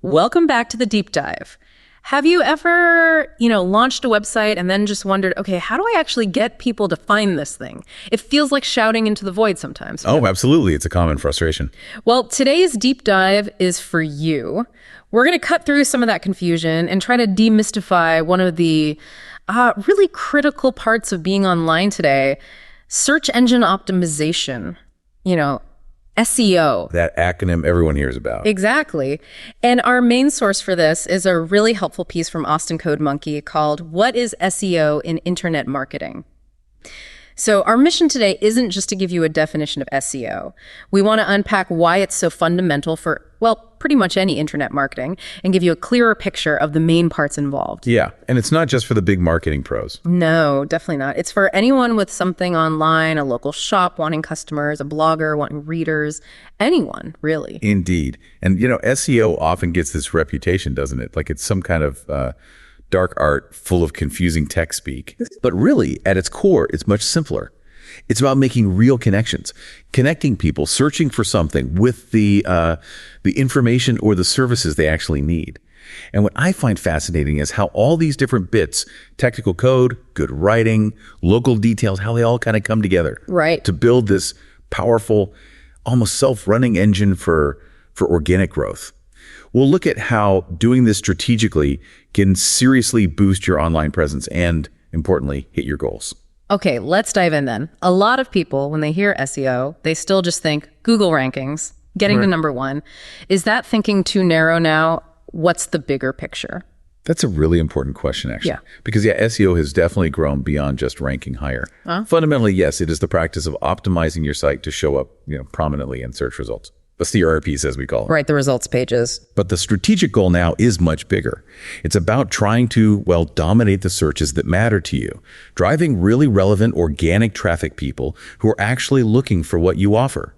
Welcome back to the deep dive. Have you ever, launched a website and then just wondered, okay, how do I actually get people to find this thing? It feels like shouting into the void sometimes. Oh, absolutely. It's a common frustration. Well, today's deep dive is for you. We're going to cut through some of that confusion and try to demystify one of the really critical parts of being online today, search engine optimization, SEO. That acronym everyone hears about. Exactly. And our main source for this is a really helpful piece from Austin Code Monkey called What is SEO in Internet Marketing? So our mission today isn't just to give you a definition of SEO. We want to unpack why it's so fundamental for, pretty much any internet marketing and give you a clearer picture of the main parts involved. Yeah. And it's not just for the big marketing pros. No, definitely not. It's for anyone with something online, a local shop wanting customers, a blogger wanting readers, anyone, really. Indeed. And, SEO often gets this reputation, doesn't it? Like it's some kind of dark art full of confusing tech speak. But really, at its core, it's much simpler. It's about making real connections, connecting people, searching for something with the information or the services they actually need. And what I find fascinating is how all these different bits, technical code, good writing, local details, how they all kind of come together. Right. To build this powerful, almost self-running engine for organic growth. We'll look at how doing this strategically can seriously boost your online presence and, importantly, hit your goals. Okay, let's dive in then. A lot of people, when they hear SEO, they still just think Google rankings, getting to number one. Is that thinking too narrow now? What's the bigger picture? That's a really important question, actually. Yeah. Because, SEO has definitely grown beyond just ranking higher. Fundamentally, yes, it is the practice of optimizing your site to show up prominently in search results. The CRPs, as we call them. Right, the results pages. But the strategic goal now is much bigger. It's about trying to, dominate the searches that matter to you, driving really relevant organic traffic people who are actually looking for what you offer.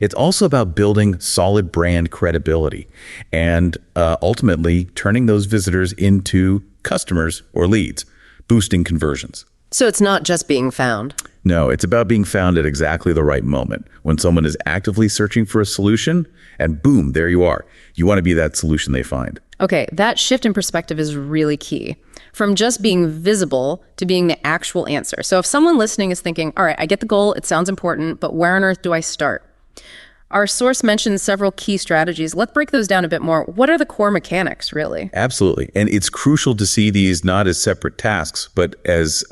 It's also about building solid brand credibility and ultimately turning those visitors into customers or leads, boosting conversions. So it's not just being found. No, it's about being found at exactly the right moment when someone is actively searching for a solution and boom, there you are. You want to be that solution they find. Okay, that shift in perspective is really key. From just being visible to being the actual answer. So if someone listening is thinking, all right, I get the goal, it sounds important, but where on earth do I start? Our source mentions several key strategies. Let's break those down a bit more. What are the core mechanics, really? Absolutely. And it's crucial to see these not as separate tasks, but as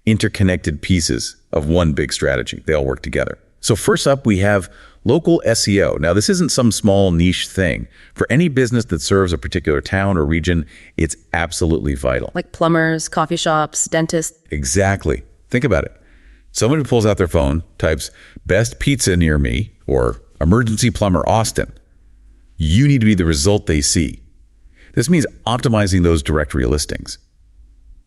interconnected pieces of one big strategy. They all work together. So first up, we have local SEO. Now, this isn't some small niche thing. For any business that serves a particular town or region, it's absolutely vital. Like plumbers, coffee shops, dentists. Exactly. Think about it. Someone who pulls out their phone, types best pizza near me or emergency plumber Austin. You need to be the result they see. This means optimizing those directory listings.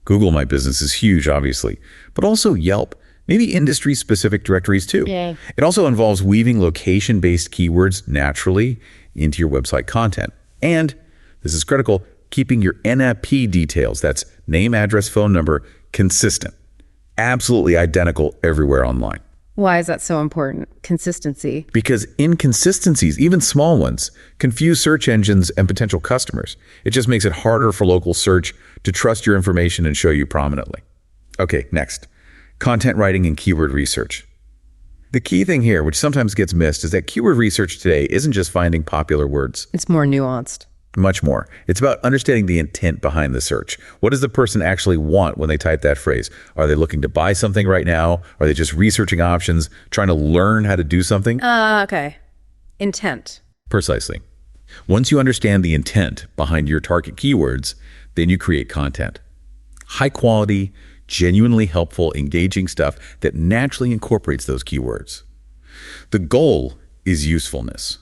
Google My Business is huge, obviously, but also Yelp, maybe industry-specific directories too. Yeah. It also involves weaving location-based keywords naturally into your website content. And, this is critical, keeping your NAP details, that's name, address, phone number, consistent. Absolutely identical everywhere online. Why is that so important? Consistency. Because inconsistencies, even small ones, confuse search engines and potential customers. It just makes it harder for local search to trust your information and show you prominently. Okay, next. Content writing and keyword research. The key thing here, which sometimes gets missed, is that keyword research today isn't just finding popular words. It's more nuanced. Much more. It's about understanding the intent behind the search. What does the person actually want when they type that phrase? Are they looking to buy something right now? Are they just researching options, trying to learn how to do something? Okay. Intent. Precisely. Once you understand the intent behind your target keywords, then you create content. High quality, genuinely helpful, engaging stuff that naturally incorporates those keywords. The goal is usefulness.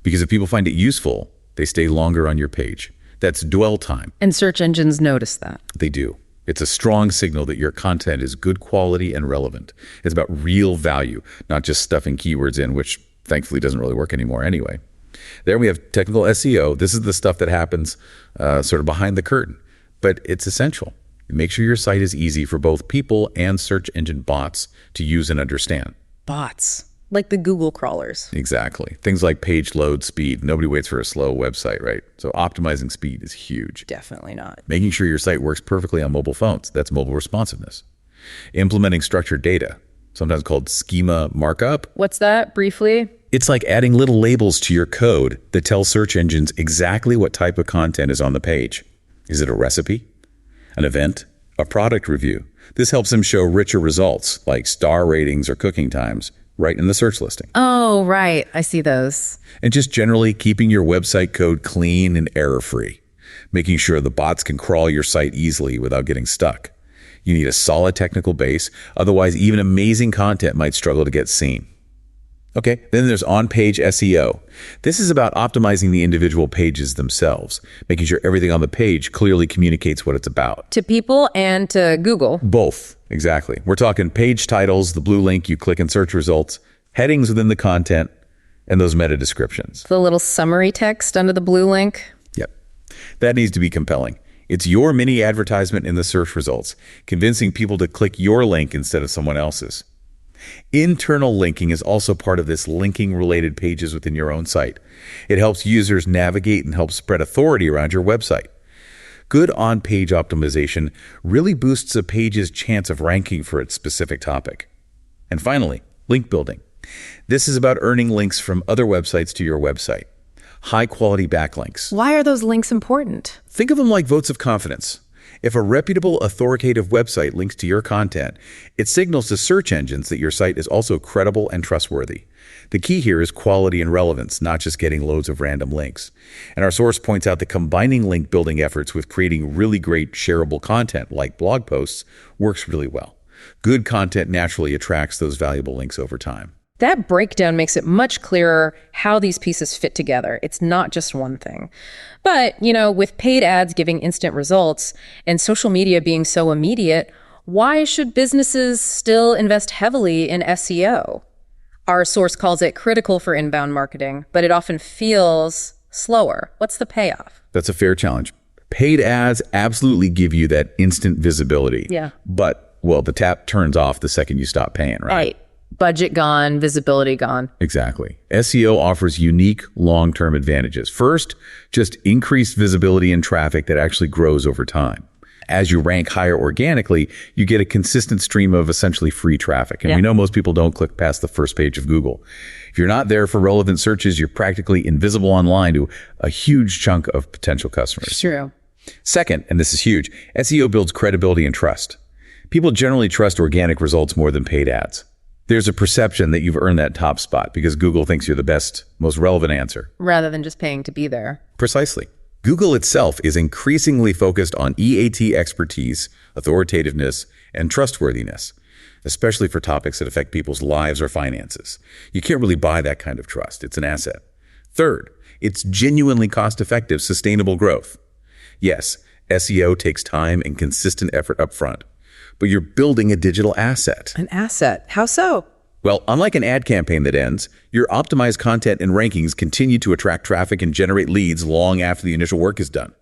Because if people find it useful, they stay longer on your page. That's dwell time. And search engines notice that. They do. It's a strong signal that your content is good quality and relevant. It's about real value, not just stuffing keywords in, which thankfully doesn't really work anymore anyway. There we have technical SEO. This is the stuff that happens sort of behind the curtain, but it's essential. Make sure your site is easy for both people and search engine bots to use and understand. Bots. Like the Google crawlers. Exactly. Things like page load speed. Nobody waits for a slow website, right? So optimizing speed is huge. Definitely not. Making sure your site works perfectly on mobile phones. That's mobile responsiveness. Implementing structured data, sometimes called schema markup. What's that, briefly? It's like adding little labels to your code that tell search engines exactly what type of content is on the page. Is it a recipe, an event, a product review? This helps them show richer results like star ratings or cooking times right in the search listing. Oh, right. I see those. And just generally keeping your website code clean and error-free, making sure the bots can crawl your site easily without getting stuck. You need a solid technical base, otherwise even amazing content might struggle to get seen. Okay, then there's on-page SEO. This is about optimizing the individual pages themselves, making sure everything on the page clearly communicates what it's about. To people and to Google. Both, exactly. We're talking page titles, the blue link you click in search results, headings within the content, and those meta descriptions. The little summary text under the blue link. Yep. That needs to be compelling. It's your mini advertisement in the search results, convincing people to click your link instead of someone else's. Internal linking is also part of this linking related pages within your own site. It helps users navigate and help spread authority around your website. Good on-page optimization really boosts a page's chance of ranking for its specific topic. And finally, link building. This is about earning links from other websites to your website. High-quality backlinks. Why are those links important? Think of them like votes of confidence. If a reputable, authoritative website links to your content, it signals to search engines that your site is also credible and trustworthy. The key here is quality and relevance, not just getting loads of random links. And our source points out that combining link building efforts with creating really great shareable content like blog posts works really well. Good content naturally attracts those valuable links over time. That breakdown makes it much clearer how these pieces fit together. It's not just one thing. But, with paid ads giving instant results and social media being so immediate, why should businesses still invest heavily in SEO? Our source calls it critical for inbound marketing, but it often feels slower. What's the payoff? That's a fair challenge. Paid ads absolutely give you that instant visibility. Yeah. But, the tap turns off the second you stop paying, right? Right. Budget gone, visibility gone. Exactly. SEO offers unique long-term advantages. First, just increased visibility and traffic that actually grows over time. As you rank higher organically, you get a consistent stream of essentially free traffic. And we know most people don't click past the first page of Google. If you're not there for relevant searches, you're practically invisible online to a huge chunk of potential customers. True. Second, and this is huge, SEO builds credibility and trust. People generally trust organic results more than paid ads. There's a perception that you've earned that top spot because Google thinks you're the best, most relevant answer. Rather than just paying to be there. Precisely. Google itself is increasingly focused on EAT expertise, authoritativeness, and trustworthiness, especially for topics that affect people's lives or finances. You can't really buy that kind of trust. It's an asset. Third, it's genuinely cost-effective, sustainable growth. Yes, SEO takes time and consistent effort up front, but you're building a digital asset. An asset? How so? Well, unlike an ad campaign that ends, your optimized content and rankings continue to attract traffic and generate leads long after the initial work is done.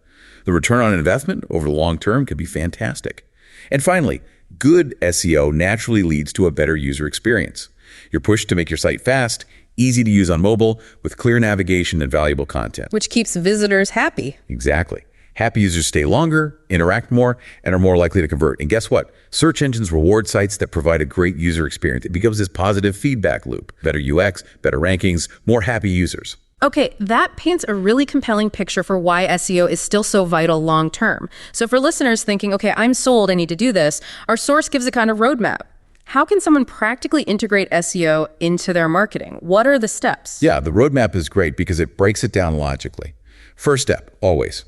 The return on investment over the long term could be fantastic. And finally, good SEO naturally leads to a better user experience. You're pushed to make your site fast, easy to use on mobile, with clear navigation and valuable content. Which keeps visitors happy. Exactly. Happy users stay longer, interact more, and are more likely to convert. And guess what? Search engines reward sites that provide a great user experience. It becomes this positive feedback loop. Better UX, better rankings, more happy users. Okay, that paints a really compelling picture for why SEO is still so vital long term. So for listeners thinking, okay, I'm sold, I need to do this, our source gives a kind of roadmap. How can someone practically integrate SEO into their marketing? What are the steps? Yeah, the roadmap is great because it breaks it down logically. First step, always.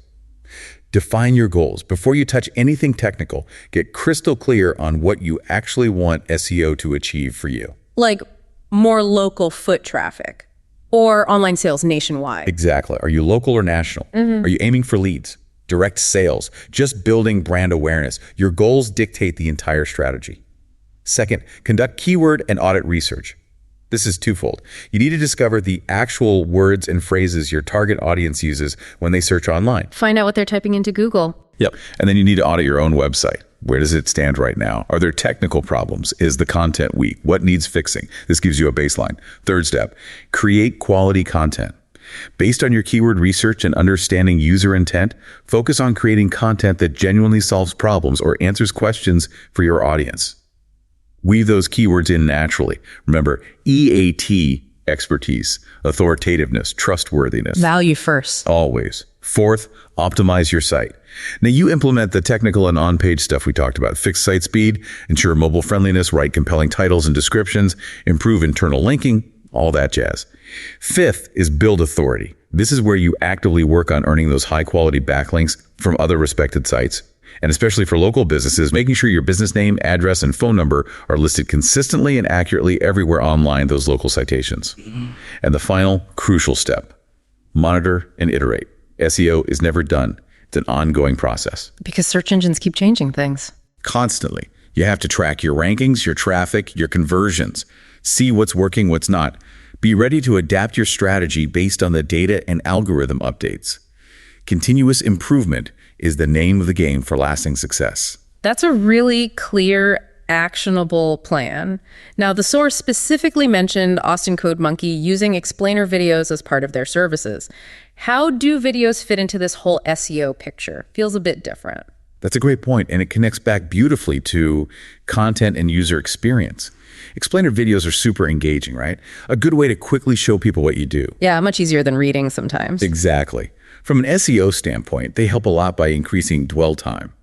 Define your goals. Before you touch anything technical, get crystal clear on what you actually want SEO to achieve for you. Like more local foot traffic or online sales nationwide. Exactly. Are you local or national? Are you aiming for leads, direct sales, just building brand awareness? Your goals dictate the entire strategy. Second, conduct keyword and audit research. This is twofold. You need to discover the actual words and phrases your target audience uses when they search online. Find out what they're typing into Google. Yep. And then you need to audit your own website. Where does it stand right now? Are there technical problems? Is the content weak? What needs fixing? This gives you a baseline. Third step, create quality content. Based on your keyword research and understanding user intent, focus on creating content that genuinely solves problems or answers questions for your audience. Weave those keywords in naturally. Remember, EAT, expertise, authoritativeness, trustworthiness. Value first. Always. Fourth, optimize your site. Now you implement the technical and on-page stuff we talked about. Fix site speed, ensure mobile friendliness, write compelling titles and descriptions, improve internal linking, all that jazz. Fifth is build authority. This is where you actively work on earning those high-quality backlinks from other respected sites. And especially for local businesses, making sure your business name, address, and phone number are listed consistently and accurately everywhere online, those local citations. And the final crucial step, monitor and iterate. SEO is never done. It's an ongoing process. Because search engines keep changing things. Constantly. You have to track your rankings, your traffic, your conversions. See what's working, what's not. Be ready to adapt your strategy based on the data and algorithm updates. Continuous improvement is the name of the game for lasting success. That's a really clear, actionable plan. Now, the source specifically mentioned Austin Code Monkey using explainer videos as part of their services. How do videos fit into this whole SEO picture? Feels a bit different. That's a great point, and it connects back beautifully to content and user experience. Explainer videos are super engaging, right? A good way to quickly show people what you do. Yeah, much easier than reading sometimes. Exactly. From an SEO standpoint, they help a lot by increasing dwell time.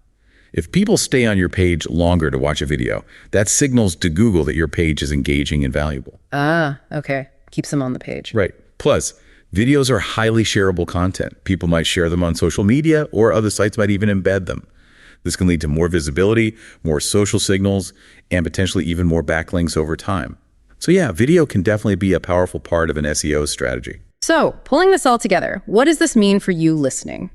If people stay on your page longer to watch a video, that signals to Google that your page is engaging and valuable. Ah, okay. Keeps them on the page. Right. Plus, videos are highly shareable content. People might share them on social media, or other sites might even embed them. This can lead to more visibility, more social signals, and potentially even more backlinks over time. So yeah, video can definitely be a powerful part of an SEO strategy. So, pulling this all together, what does this mean for you listening?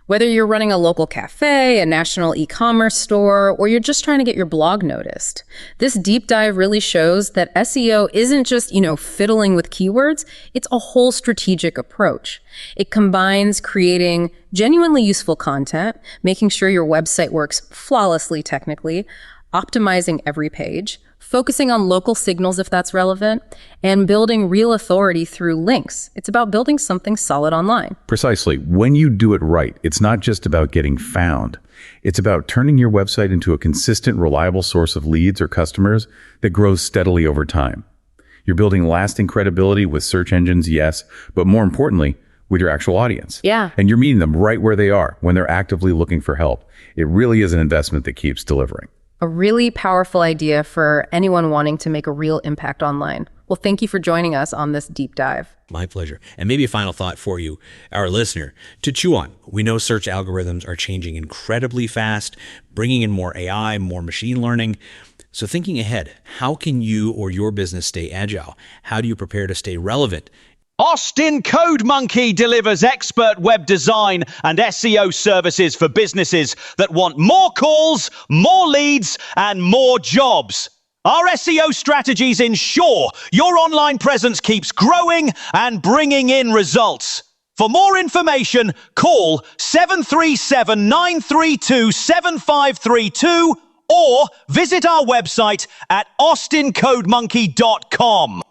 Whether you're running a local cafe, a national e-commerce store, or you're just trying to get your blog noticed, this deep dive really shows that SEO isn't just, fiddling with keywords. It's a whole strategic approach. It combines creating genuinely useful content, making sure your website works flawlessly technically, optimizing every page, focusing on local signals if that's relevant, and building real authority through links. It's about building something solid online. Precisely. When you do it right, it's not just about getting found. It's about turning your website into a consistent, reliable source of leads or customers that grows steadily over time. You're building lasting credibility with search engines, yes, but more importantly, with your actual audience. Yeah. And you're meeting them right where they are when they're actively looking for help. It really is an investment that keeps delivering. A really powerful idea for anyone wanting to make a real impact online. Well, thank you for joining us on this deep dive. My pleasure. And maybe a final thought for you, our listener, to chew on. We know search algorithms are changing incredibly fast, bringing in more AI, more machine learning. So thinking ahead, how can you or your business stay agile? How do you prepare to stay relevant? Austin Code Monkey delivers expert web design and SEO services for businesses that want more calls, more leads, and more jobs. Our SEO strategies ensure your online presence keeps growing and bringing in results. For more information, call 737-932-7532 or visit our website at austincodemonkey.com.